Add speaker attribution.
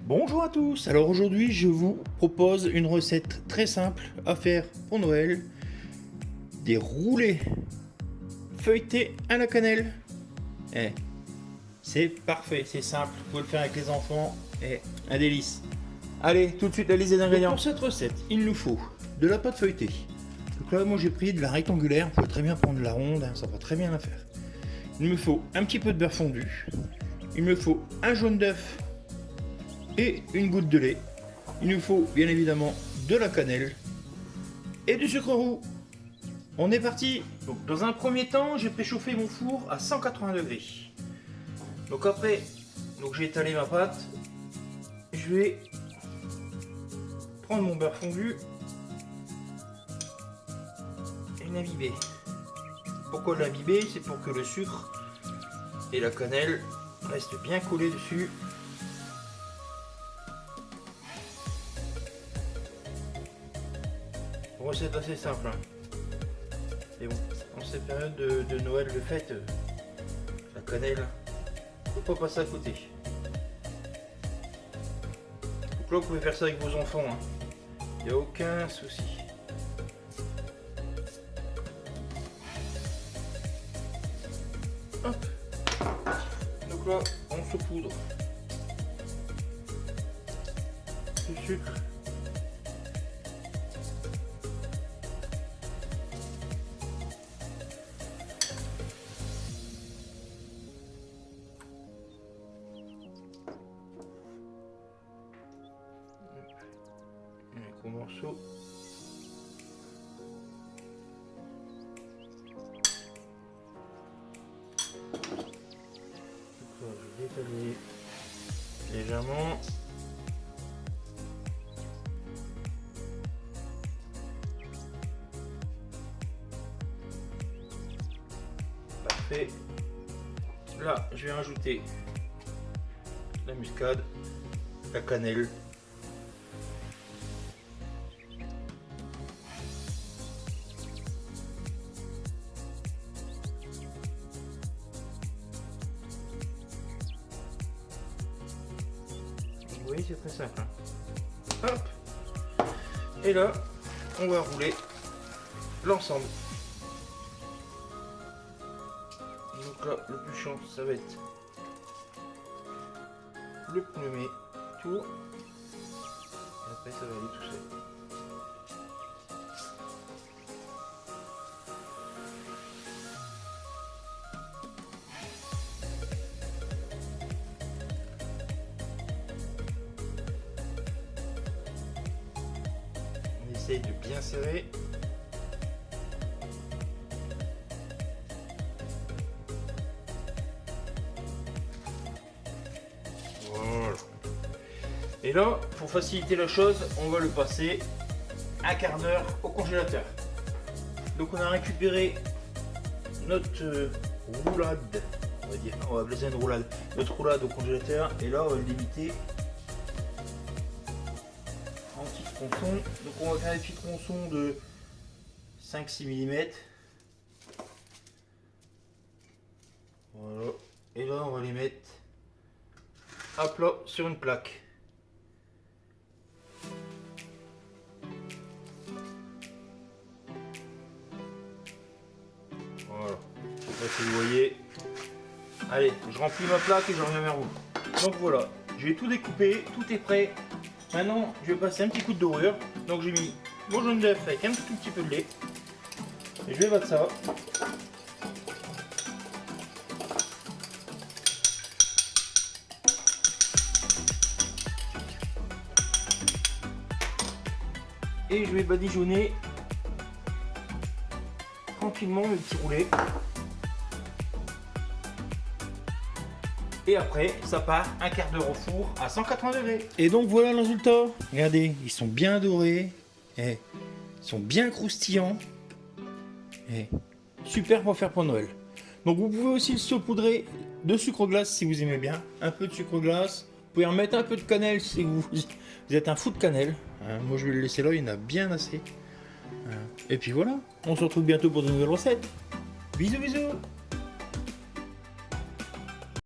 Speaker 1: Bonjour à tous, alors aujourd'hui je vous propose une recette très simple à faire pour Noël. Des roulés feuilletés à la cannelle. C'est parfait, c'est simple, vous pouvez le faire avec les enfants, un délice. Allez, tout de suite la liste des ingrédients. Pour cette recette, il nous faut de la pâte feuilletée. Donc là moi j'ai pris de la rectangulaire, vous pouvez très bien prendre de la ronde, ça va très bien la faire. Il me faut un petit peu de beurre fondu, il me faut un jaune d'œuf et une goutte de lait. Il nous faut bien évidemment de la cannelle et du sucre roux. On est parti. Donc dans un premier temps, j'ai préchauffé mon four à 180 degrés. Donc après, j'ai étalé ma pâte. Je vais prendre mon beurre fondu et l'imbiber. Pourquoi l'imbiber? C'est pour que le sucre et la cannelle restent bien collés dessus. Recette assez simple, et bon, en cette période de Noël, de fête, la cannelle, faut pas passer à côté. Donc là vous pouvez faire ça avec vos enfants, il n'y a aucun souci. Hop. Donc là on saupoudre du sucre. Un gros morceau. Je vais étaler légèrement. Parfait. Là, je vais rajouter la muscade, la cannelle. Vous voyez, c'est très simple. Hop. Et là, on va rouler l'ensemble. Donc là, le plus chiant, ça va être le pneumer, tout. Et après, ça va aller tout seul. On essaye de bien serrer. Voilà. Et là, pour faciliter la chose, on va le passer un quart d'heure au congélateur. Donc on a récupéré notre roulade, on va dire, on va appeler ça une roulade, notre roulade au congélateur, et là on va le limiter en petits tronçons. Donc on va faire des petits tronçons de 5-6 mm. Voilà. Et là on va les mettre à plat sur une plaque. Voilà. Je sais pas si vous voyez. Allez, je remplis ma plaque et je reviens vers vous. Donc voilà, j'ai tout découpé, tout est prêt. Maintenant, je vais passer un petit coup de dorure. Donc j'ai mis mon jaune d'œuf avec un tout petit peu de lait. Et je vais battre ça. Et je vais badigeonner tranquillement le petit roulé. Et après, ça part un quart d'heure au four à 180 degrés. Et donc voilà le résultat. Regardez, ils sont bien dorés. Ils sont bien croustillants. Super pour faire pour Noël. Donc vous pouvez aussi le saupoudrer de sucre glace si vous aimez bien. Un peu de sucre glace. Vous pouvez en mettre un peu de cannelle si vous êtes un fou de cannelle. Moi je vais le laisser là, il y en a bien assez. Et puis voilà, on se retrouve bientôt pour de nouvelles recettes. Bisous bisous.